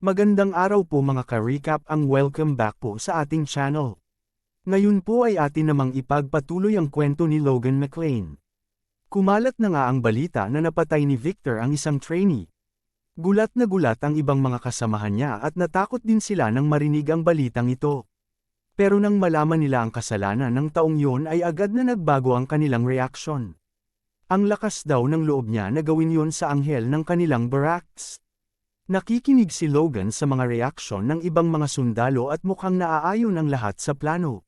Magandang araw po mga ka-recap, ang welcome back po sa ating channel. Ngayon po ay atin namang ipagpatuloy ang kwento ni Logan McLean. Kumalat na nga ang balita na napatay ni Victor ang isang trainee. Gulat na gulat ang ibang mga kasamahan niya at natakot din sila nang marinig ang balitang ito. Pero nang malaman nila ang kasalanan ng taong yon ay agad na nagbago ang kanilang reaksyon. Ang lakas daw ng loob niya na gawin yon sa anghel ng kanilang barracks. Nakikinig si Logan sa mga reaksyon ng ibang mga sundalo at mukhang naaayon ang lahat sa plano.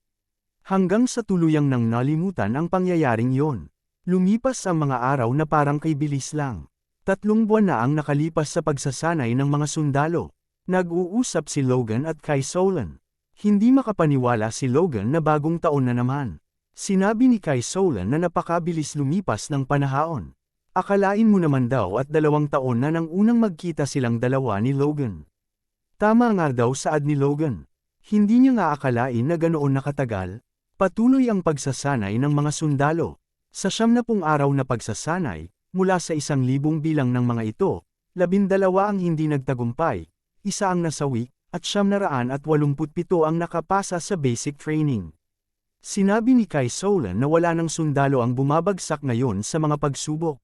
Hanggang sa tuluyang nang nalimutan ang pangyayaring yon. Lumipas ang mga araw na parang kay bilis lang. 3 buwan na ang nakalipas sa pagsasanay ng mga sundalo. Nag-uusap si Logan at Kai Solan. Hindi makapaniwala si Logan na bagong taon na naman. Sinabi ni Kai Solan na napakabilis lumipas ng panahon. Akalain mo naman daw at 2 taon na nang unang magkita silang dalawa ni Logan. Tama nga daw saad ni Logan. Hindi niya nga akalain na ganoon nakatagal. Patuloy ang pagsasanay ng mga sundalo. Sa 70 araw na pagsasanay, mula sa 1,000 bilang ng mga ito, 12 ang hindi nagtagumpay, 1 ang nasawi, at 987 ang nakapasa sa basic training. Sinabi ni Kai Solan na wala ng sundalo ang bumabagsak ngayon sa mga pagsubok.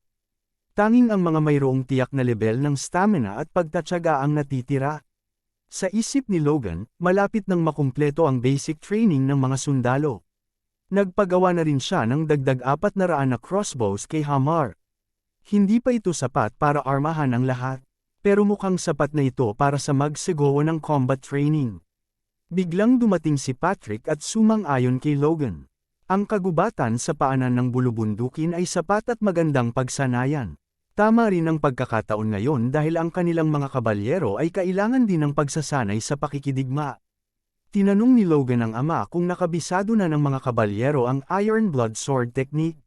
Tanging ang mga mayroong tiyak na level ng stamina at pagtatyaga ang natitira. Sa isip ni Logan, malapit nang makumpleto ang basic training ng mga sundalo. Nagpagawa na rin siya ng dagdag 400 na crossbows kay Hamar. Hindi pa ito sapat para armahan ang lahat, pero mukhang sapat na ito para sa magsigawa ng combat training. Biglang dumating si Patrick at sumang-ayon kay Logan. Ang kagubatan sa paanan ng bulubundukin ay sapat at magandang pagsanayan. Tama rin ang pagkakataon ngayon dahil ang kanilang mga kabalyero ay kailangan din ng pagsasanay sa pakikidigma. Tinanong ni Logan ang ama kung nakabisado na ng mga kabalyero ang Iron Blood Sword technique.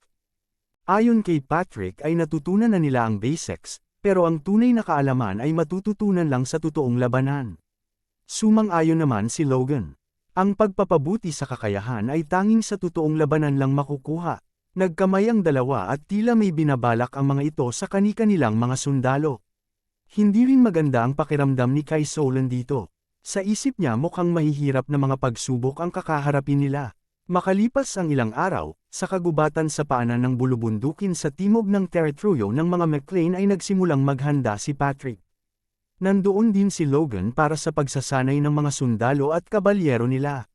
Ayon kay Patrick ay natutunan na nila ang basics, pero ang tunay na kaalaman ay matututunan lang sa totoong labanan. Sumang-ayon naman si Logan. Ang pagpapabuti sa kakayahan ay tanging sa totoong labanan lang makukuha. Nagkamay ang dalawa at tila may binabalak ang mga ito sa kani-kanilang mga sundalo. Hindi rin maganda ang pakiramdam ni Kai Solan dito. Sa isip niya mukhang mahihirap na mga pagsubok ang kakaharapin nila. Makalipas ang ilang araw, sa kagubatan sa paanan ng bulubundukin sa timog ng teritoryo ng mga McLean ay nagsimulang maghanda si Patrick. Nandoon din si Logan para sa pagsasanay ng mga sundalo at kabalyero nila.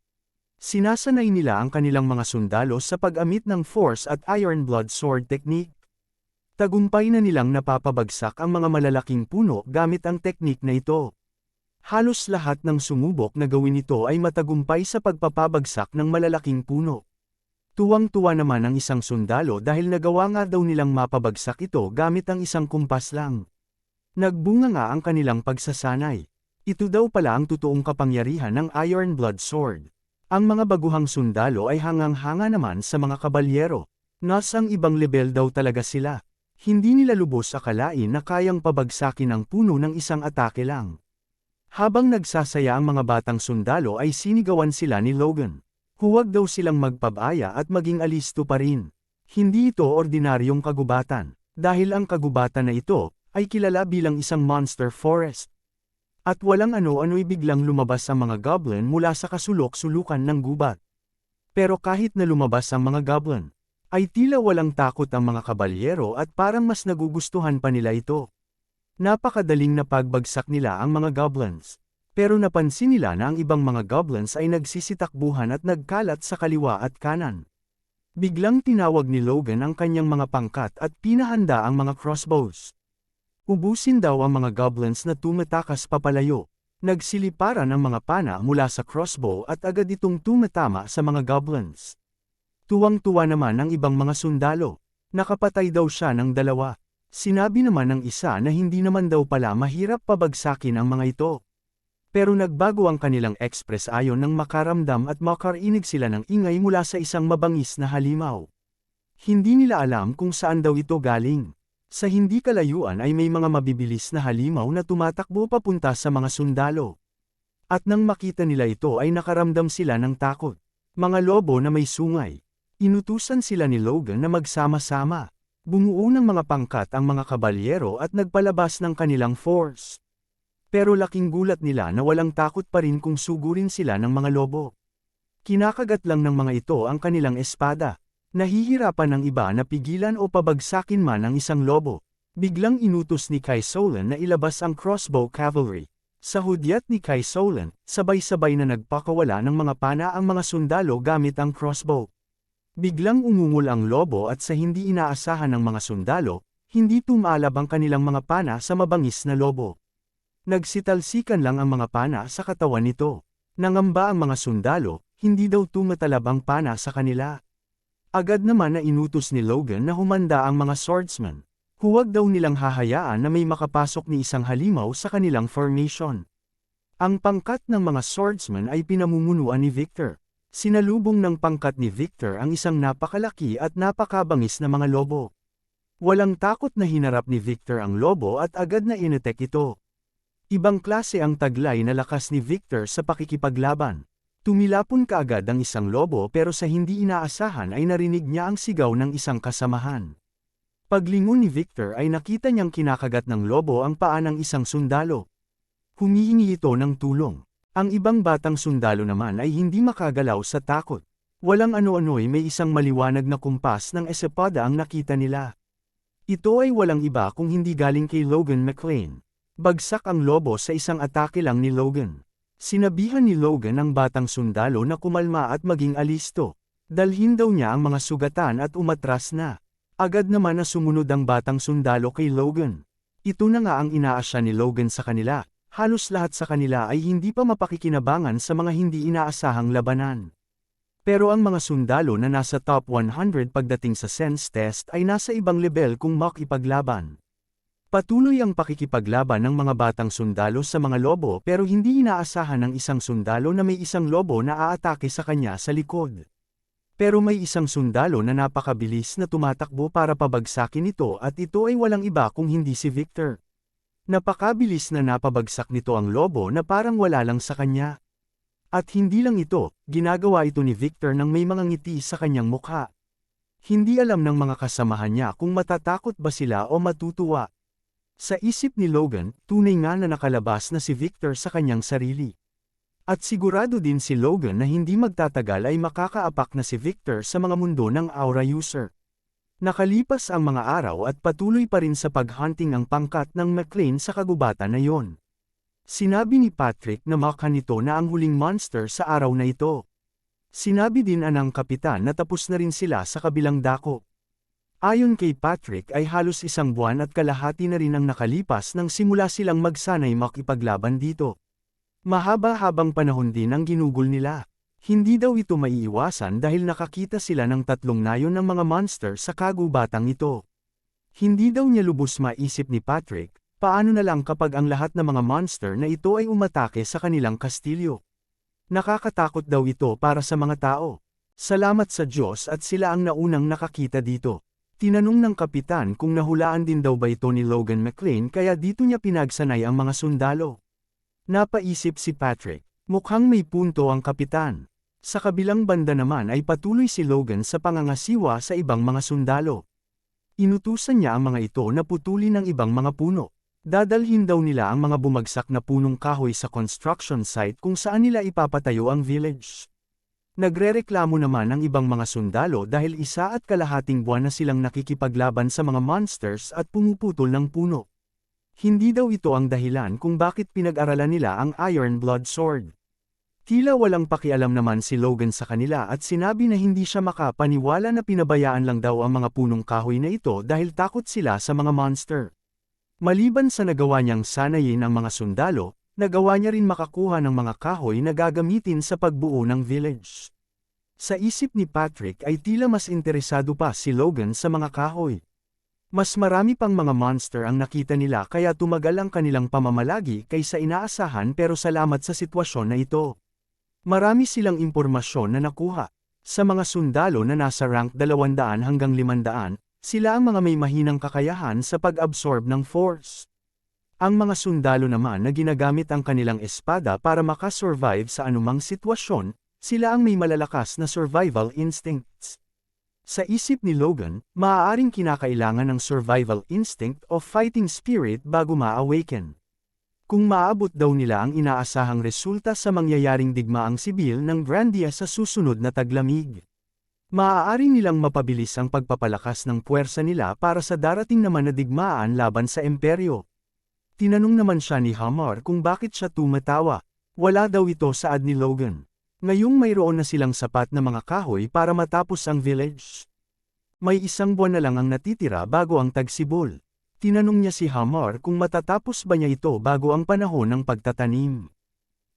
Sinasanay nila ang kanilang mga sundalo sa pag-amit ng force at Iron Blood Sword technique. Tagumpay na nilang napapabagsak ang mga malalaking puno gamit ang teknik na ito. Halos lahat ng sumubok na gawin ito ay matagumpay sa pagpapabagsak ng malalaking puno. Tuwang-tuwa naman ang isang sundalo dahil nagawa nga daw nilang mapabagsak ito gamit ang isang kumpas lang. Nagbunga nga ang kanilang pagsasanay. Ito daw pala ang totoong kapangyarihan ng Iron Blood Sword. Ang mga baguhang sundalo ay hangang-hanga naman sa mga kabalyero. Nasang ibang level daw talaga sila. Hindi nila lubos akalain na kayang pabagsakin ang puno ng isang atake lang. Habang nagsasaya ang mga batang sundalo ay sinigawan sila ni Logan. Huwag daw silang magpabaya at maging alisto pa rin. Hindi ito ordinaryong kagubatan, dahil ang kagubatan na ito ay kilala bilang isang monster forest. At walang ano-ano'y biglang lumabas ang mga goblin mula sa kasulok-sulukan ng gubat. Pero kahit na lumabas ang mga goblin, ay tila walang takot ang mga kabalyero at parang mas nagugustuhan pa nila ito. Napakadaling napagbagsak nila ang mga goblins. Pero napansin nila na ang ibang mga goblins ay nagsisitakbuhan at nagkalat sa kaliwa at kanan. Biglang tinawag ni Logan ang kanyang mga pangkat at pinahanda ang mga crossbows. Ubusin daw ang mga goblins na tumatakas papalayo. Nagsiliparan ang mga pana mula sa crossbow at agad itong tumatama sa mga goblins. Tuwang-tuwa naman ang ibang mga sundalo. Nakapatay daw siya ng 2. Sinabi naman ng isa na hindi naman daw pala mahirap pabagsakin ang mga ito. Pero nagbago ang kanilang express ayon nang makaramdam at makarinig sila ng ingay mula sa isang mabangis na halimaw. Hindi nila alam kung saan daw ito galing. Sa hindi kalayuan ay may mga mabibilis na halimaw na tumatakbo papunta sa mga sundalo. At nang makita nila ito ay nakaramdam sila ng takot. Mga lobo na may sungay. Inutusan sila ni Logan na magsama-sama. Bumuo ng mga pangkat ang mga kabalyero at nagpalabas ng kanilang force. Pero laking gulat nila na walang takot pa rin kung sugurin sila ng mga lobo. Kinakagat lang ng mga ito ang kanilang espada. Nahihirapan ng iba na pigilan o pabagsakin man ang isang lobo. Biglang inutos ni Kai Solan na ilabas ang crossbow cavalry. Sa hudyat ni Kai Solan, sabay-sabay na nagpakawala ng mga pana ang mga sundalo gamit ang crossbow. Biglang umungol ang lobo at sa hindi inaasahan ng mga sundalo, hindi tumalab ang kanilang mga pana sa mabangis na lobo. Nagsitalsikan lang ang mga pana sa katawan nito. Nangamba ang mga sundalo, hindi daw tumatalab ang pana sa kanila. Agad naman na inutos ni Logan na humanda ang mga swordsman. Huwag daw nilang hahayaan na may makapasok ni isang halimaw sa kanilang formation. Ang pangkat ng mga swordsman ay pinamumunuan ni Victor. Sinalubong ng pangkat ni Victor ang isang napakalaki at napakabangis na mga lobo. Walang takot na hinarap ni Victor ang lobo at agad na inatek ito. Ibang klase ang taglay na lakas ni Victor sa pakikipaglaban. Tumilapon kaagad ang isang lobo pero sa hindi inaasahan ay narinig niya ang sigaw ng isang kasamahan. Paglingon ni Victor ay nakita niyang kinakagat ng lobo ang paa ng isang sundalo. Humihingi ito ng tulong. Ang ibang batang sundalo naman ay hindi makagalaw sa takot. Walang ano-ano'y may isang maliwanag na kumpas ng espada ang nakita nila. Ito ay walang iba kung hindi galing kay Logan McClane. Bagsak ang lobo sa isang atake lang ni Logan. Sinabihan ni Logan ang batang sundalo na kumalma at maging alisto. Dalhin daw niya ang mga sugatan at umatras na. Agad naman na sumunod ang batang sundalo kay Logan. Ito na nga ang inaasya ni Logan sa kanila. Halos lahat sa kanila ay hindi pa mapakikinabangan sa mga hindi inaasahang labanan. Pero ang mga sundalo na nasa top 100 pagdating sa sense test ay nasa ibang level kung makipaglaban. Patuloy ang pakikipaglaban ng mga batang sundalo sa mga lobo pero hindi inaasahan ng isang sundalo na may isang lobo na aatake sa kanya sa likod. Pero may isang sundalo na napakabilis na tumatakbo para pabagsakin ito at ito ay walang iba kung hindi si Victor. Napakabilis na napabagsak nito ang lobo na parang wala lang sa kanya. At hindi lang ito, ginagawa ito ni Victor nang may mga ngiti sa kanyang mukha. Hindi alam ng mga kasamahan niya kung matatakot ba sila o matutuwa. Sa isip ni Logan, tunay nga na nakalabas na si Victor sa kanyang sarili. At sigurado din si Logan na hindi magtatagal ay makakaapak na si Victor sa mga mundo ng aura user. Nakalipas ang mga araw at patuloy pa rin sa paghunting ang pangkat ng McClane sa kagubatan na yon. Sinabi ni Patrick na makha nito na ang huling monster sa araw na ito. Sinabi din ng kapitan na tapos na rin sila sa kabilang dako. Ayon kay Patrick ay halos 1 buwan at kalahati na rin ang nakalipas nang simula silang magsanay makipaglaban dito. Mahaba-habang panahon din ang ginugol nila. Hindi daw ito maiiwasan dahil nakakita sila ng 3 nayon ng mga monster sa kagubatang ito. Hindi daw niya lubos maisip ni Patrick, paano na lang kapag ang lahat ng mga monster na ito ay umatake sa kanilang kastilyo. Nakakatakot daw ito para sa mga tao. Salamat sa Diyos at sila ang naunang nakakita dito. Tinanong ng kapitan kung nahulaan din daw ba ito ni Logan McClane kaya dito niya pinagsanay ang mga sundalo. Napaisip si Patrick, mukhang may punto ang kapitan. Sa kabilang banda naman ay patuloy si Logan sa pangangasiwa sa ibang mga sundalo. Inutusan niya ang mga ito na putulin ang ibang mga puno. Dadalhin daw nila ang mga bumagsak na punong kahoy sa construction site kung saan nila ipapatayo ang village. Nagrereklamo naman ang ibang mga sundalo dahil 1.5 buwan na silang nakikipaglaban sa mga monsters at pumuputol ng puno. Hindi daw ito ang dahilan kung bakit pinag-aralan nila ang Iron Blood Sword. Tila walang pakialam naman si Logan sa kanila at sinabi na hindi siya makapaniwala na pinabayaan lang daw ang mga punong kahoy na ito dahil takot sila sa mga monster. Maliban sa nagawa niyang sanayin ang mga sundalo, nagawa niya rin makakuha ng mga kahoy na gagamitin sa pagbuo ng village. Sa isip ni Patrick ay tila mas interesado pa si Logan sa mga kahoy. Mas marami pang mga monster ang nakita nila kaya tumagal ang kanilang pamamalagi kaysa inaasahan pero salamat sa sitwasyon na ito. Marami silang impormasyon na nakuha. Sa mga sundalo na nasa rank 200 hanggang 500, sila ang mga may mahinang kakayahan sa pag-absorb ng force. Ang mga sundalo naman na ginagamit ang kanilang espada para makasurvive sa anumang sitwasyon, sila ang may malalakas na survival instincts. Sa isip ni Logan, maaaring kinakailangan ng survival instinct o fighting spirit bago ma-awaken. Kung maabot daw nila ang inaasahang resulta sa mangyayaring digmaang sibil ng Grandia sa susunod na taglamig. Maaari nilang mapabilis ang pagpapalakas ng puwersa nila para sa darating naman na digmaan laban sa imperyo. Tinanong naman siya ni Hamar kung bakit siya tumatawa. Wala daw ito saad ni Logan. Ngayong mayroon na silang sapat na mga kahoy para matapos ang village. May 1 buwan na lang ang natitira bago ang tagsibol. Tinanong niya si Hamar kung matatapos ba niya ito bago ang panahon ng pagtatanim.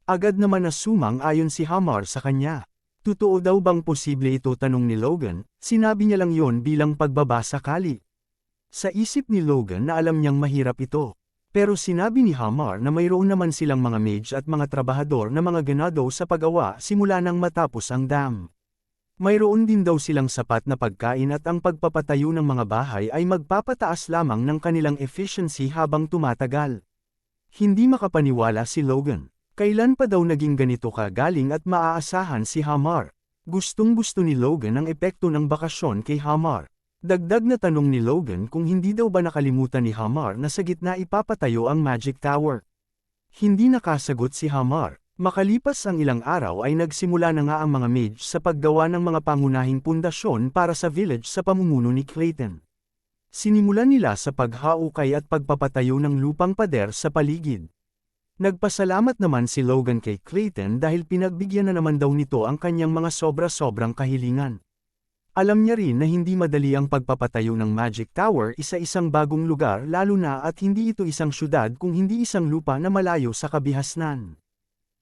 Agad naman na sumang-ayon si Hamar sa kanya. Totoo daw bang posible ito, tanong ni Logan? Sinabi niya lang yon bilang pagbabasakali. Sa isip ni Logan na alam niyang mahirap ito. Pero sinabi ni Hamar na mayroon naman silang mga mage at mga trabahador na mga ganado sa paggawa simula nang matapos ang dam. Mayroon din daw silang sapat na pagkain at ang pagpapatayo ng mga bahay ay magpapataas lamang ng kanilang efficiency habang tumatagal. Hindi makapaniwala si Logan. Kailan pa daw naging ganito kagaling at maaasahan si Hamar? Gustong-gusto ni Logan ang epekto ng bakasyon kay Hamar. Dagdag na tanong ni Logan kung hindi daw ba nakalimutan ni Hamar na sa gitna ipapatayo ang Magic Tower. Hindi nakasagot si Hamar. Makalipas ang ilang araw ay nagsimula na nga ang mga mage sa paggawa ng mga pangunahing pundasyon para sa village sa pamumuno ni Clayton. Sinimulan nila sa paghaukay at pagpapatayo ng lupang pader sa paligid. Nagpasalamat naman si Logan kay Clayton dahil pinagbigyan na naman daw nito ang kanyang mga sobra-sobrang kahilingan. Alam niya rin na hindi madali ang pagpapatayo ng Magic Tower isa-isang bagong lugar lalo na at hindi ito isang syudad kung hindi isang lupa na malayo sa kabihasnan.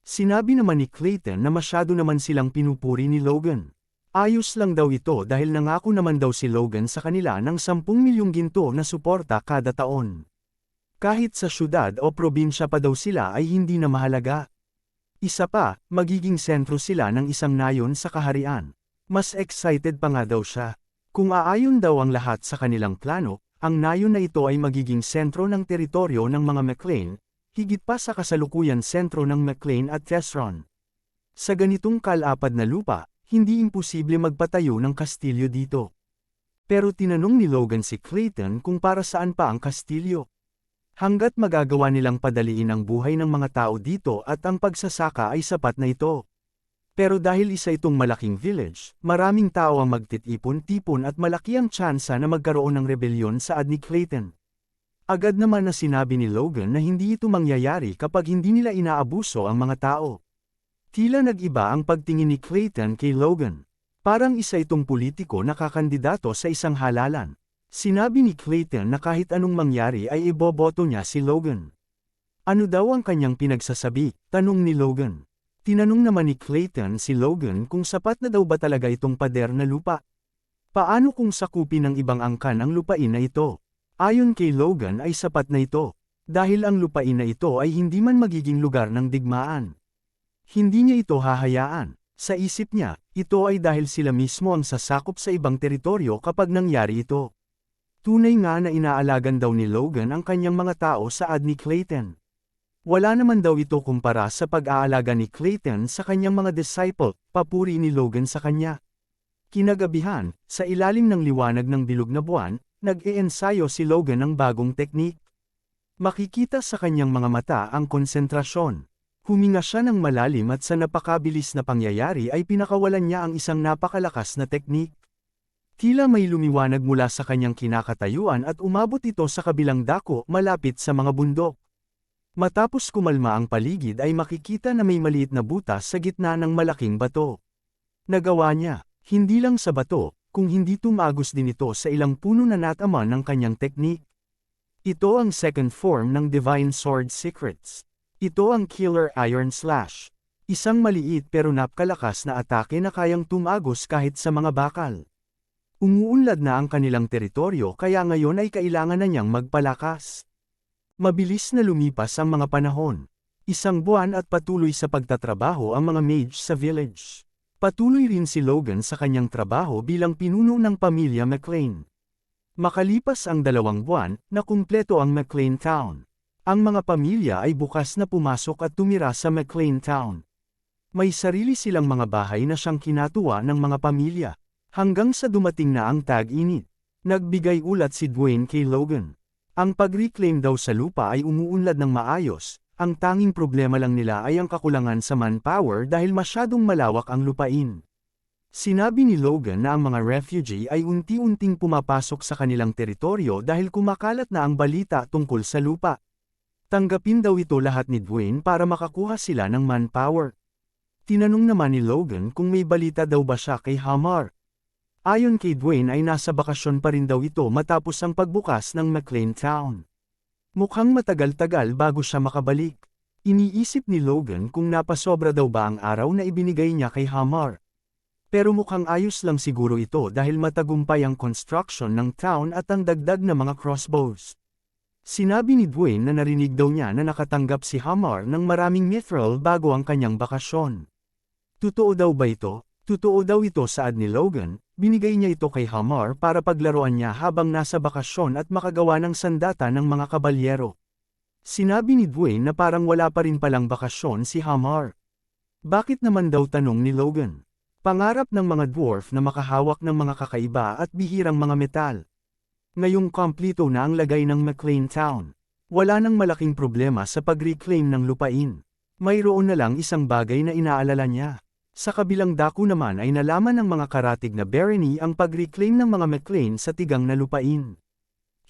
Sinabi naman ni Clayton na masyado naman silang pinupuri ni Logan. Ayos lang daw ito dahil nangako naman daw si Logan sa kanila ng 10 milyong ginto na suporta kada taon. Kahit sa syudad o probinsya pa daw sila ay hindi na mahalaga. Isa pa, magiging sentro sila ng isang nayon sa kaharian. Mas excited pa nga daw siya. Kung aayon daw ang lahat sa kanilang plano, ang nayon na ito ay magiging sentro ng teritoryo ng mga McLean, higit pa sa kasalukuyan sentro ng McLean at Tesron. Sa ganitong kalapad na lupa, hindi imposible magpatayo ng kastilyo dito. Pero tinanong ni Logan si Clayton kung para saan pa ang kastilyo. Hanggat magagawa nilang padaliin ang buhay ng mga tao dito at ang pagsasaka ay sapat na ito. Pero dahil isa itong malaking village, maraming tao ang magtitipon-tipon at malaki ang tsansa na magkaroon ng rebelyon saad ni Clayton. Agad naman na sinabi ni Logan na hindi ito mangyayari kapag hindi nila inaabuso ang mga tao. Tila nag-iba ang pagtingin ni Clayton kay Logan. Parang isa itong politiko na kakandidato sa isang halalan. Sinabi ni Clayton na kahit anong mangyari ay iboboto niya si Logan. Ano daw ang kanyang pinagsasabi? Tanong ni Logan. Tinanong naman ni Clayton si Logan kung sapat na daw ba talaga itong pader na lupa. Paano kung sakupin ng ibang angkan ang lupain na ito? Ayon kay Logan ay sapat na ito, dahil ang lupain na ito ay hindi man magiging lugar ng digmaan. Hindi niya ito hahayaan. Sa isip niya, ito ay dahil sila mismo ang sasakop sa ibang teritoryo kapag nangyari ito. Tunay nga na inaalagan daw ni Logan ang kanyang mga tao saad ni Clayton. Wala naman daw ito kumpara sa pag-aalaga ni Clayton sa kanyang mga disciple, papuri ni Logan sa kanya. Kinagabihan, sa ilalim ng liwanag ng bilog na buwan, nag-iensayo si Logan ng bagong teknik. Makikita sa kanyang mga mata ang konsentrasyon. Huminga siya ng malalim at sa napakabilis na pangyayari ay pinakawalan niya ang isang napakalakas na teknik. Tila may lumiwanag mula sa kanyang kinakatayuan at umabot ito sa kabilang dako malapit sa mga bundok. Matapos kumalma ang paligid ay makikita na may maliit na butas sa gitna ng malaking bato. Nagawa niya, hindi lang sa bato, kung hindi tumagos din ito sa ilang puno na nataman ng kanyang teknik. Ito ang second form ng Divine Sword Secrets. Ito ang Killer Iron Slash. Isang maliit pero napakalakas na atake na kayang tumagos kahit sa mga bakal. Umuunlad na ang kanilang teritoryo kaya ngayon ay kailangan na niyang magpalakas. Mabilis na lumipas ang mga panahon. 1 buwan at patuloy sa pagtatrabaho ang mga mage sa village. Patuloy rin si Logan sa kanyang trabaho bilang pinuno ng pamilya McLean. Makalipas ang 2 buwan, nakumpleto ang McLean Town. Ang mga pamilya ay bukas na pumasok at tumira sa McLean Town. May sarili silang mga bahay na siyang kinatuwa ng mga pamilya. Hanggang sa dumating na ang tag-init. Nagbigay ulat si Dwayne kay Logan. Ang pag-reclaim daw sa lupa ay umuunlad ng maayos, Ang tanging problema lang nila ay ang kakulangan sa manpower dahil masyadong malawak ang lupain. Sinabi ni Logan na ang mga refugee ay unti-unting pumapasok sa kanilang teritoryo dahil kumakalat na ang balita tungkol sa lupa. Tanggapin daw ito lahat ni Dwayne para makakuha sila ng manpower. Tinanong naman ni Logan kung may balita daw ba siya kay Hamar. Ayon kay Dwayne ay nasa bakasyon pa rin daw ito matapos ang pagbukas ng McLean Town. Mukhang matagal-tagal bago siya makabalik. Iniisip ni Logan kung napasobra daw ba ang araw na ibinigay niya kay Hamar. Pero mukhang ayos lang siguro ito dahil matagumpay ang construction ng town at ang dagdag na mga crossbows. Sinabi ni Dwayne na narinig daw niya na nakatanggap si Hamar ng maraming mithril bago ang kanyang bakasyon. Totoo daw ba ito? Totoo daw ito, saad ni Logan. Binigay niya ito kay Hamar para paglaruan niya habang nasa bakasyon at makagawa ng sandata ng mga kabalyero. Sinabi ni Dwayne na parang wala pa rin palang bakasyon si Hamar. Bakit naman daw, tanong ni Logan. Pangarap ng mga dwarf na makahawak ng mga kakaiba at bihirang mga metal. Ngayong kompleto na ang lagay ng McLean Town. Wala nang malaking problema sa pag-reclaim ng lupain. Mayroon na lang isang bagay na inaalala niya. Sa kabilang dako naman ay nalaman ng mga karatig na Bernie ang pag-reclaim ng mga McLean sa tigang na lupain.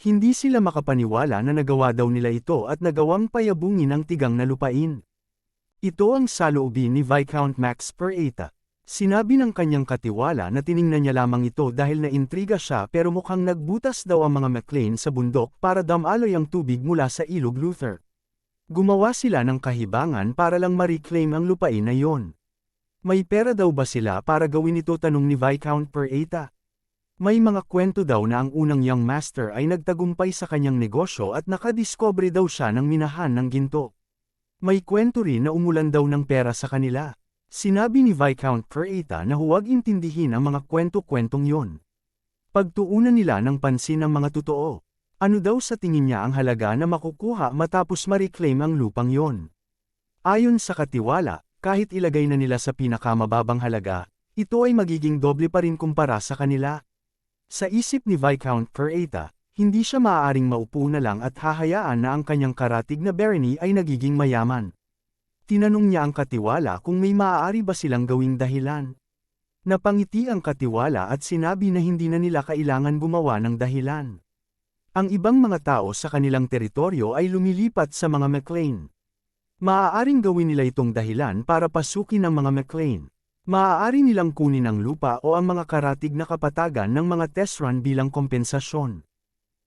Hindi sila makapaniwala na nagawa daw nila ito at nagawang payabungin ang tigang na lupain. Ito ang saloobin ni Viscount Max Pereita. Sinabi ng kanyang katiwala na tiningnan niya lamang ito dahil naintriga siya pero mukhang nagbutas daw ang mga McLean sa bundok para damaloy ang tubig mula sa ilog Luther. Gumawa sila ng kahibangan para lang ma-reclaim ang lupain na yon. May pera daw ba sila para gawin ito, tanong ni Viscount Pereita. May mga kwento daw na ang unang young master ay nagtagumpay sa kanyang negosyo at nakadiscovery daw siya ng minahan ng ginto. May kwento rin na umulan daw ng pera sa kanila. Sinabi ni Viscount Pereita na huwag intindihin ang mga kwento-kwentong yon. Pagtuunan nila ng pansin ang mga totoo. Ano daw sa tingin niya ang halaga na makukuha matapos ma-reclaim ang lupang yon? Ayon sa katiwala, kahit ilagay na nila sa pinakamababang halaga, ito ay magiging doble pa rin kumpara sa kanila. Sa isip ni Viscount Pereita, hindi siya maaaring maupo na lang at hahayaan na ang kanyang karatig na Bernie ay nagiging mayaman. Tinanong niya ang katiwala kung may maaari ba silang gawing dahilan. Napangiti ang katiwala at sinabi na hindi na nila kailangan gumawa ng dahilan. Ang ibang mga tao sa kanilang teritoryo ay lumilipat sa mga McLean. Maaaring gawin nila itong dahilan para pasukin ang mga McLean. Maaari nilang kunin ang lupa o ang mga karatig na kapatagan ng mga test run bilang kompensasyon.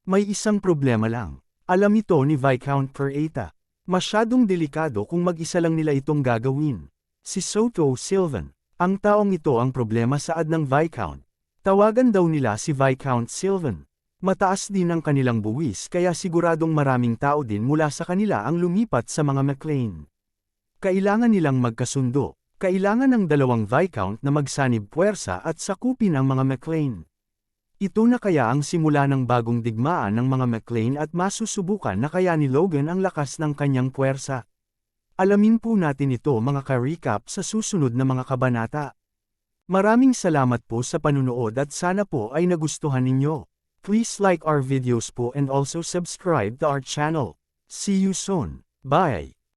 May isang problema lang. Alam ito ni Viscount Pereita. Masyadong delikado kung mag-isa lang nila itong gagawin. Si Soto Sylvan. Ang taong ito ang problema, saad ng Viscount. Tawagan daw nila si Viscount Sylvan. Mataas din ang kanilang buwis kaya siguradong maraming tao din mula sa kanila ang lumipat sa mga McLean. Kailangan nilang magkasundo. Kailangan ng dalawang Viscount na magsanib puwersa at sakupin ang mga McLean. Ito na kaya ang simula ng bagong digmaan ng mga McLean at masusubukan na kaya ni Logan ang lakas ng kanyang puwersa. Alamin po natin ito, mga ka-recap, sa susunod na mga kabanata. Maraming salamat po sa panunood at sana po ay nagustuhan ninyo. Please like our videos po and also subscribe to our channel. See you soon. Bye!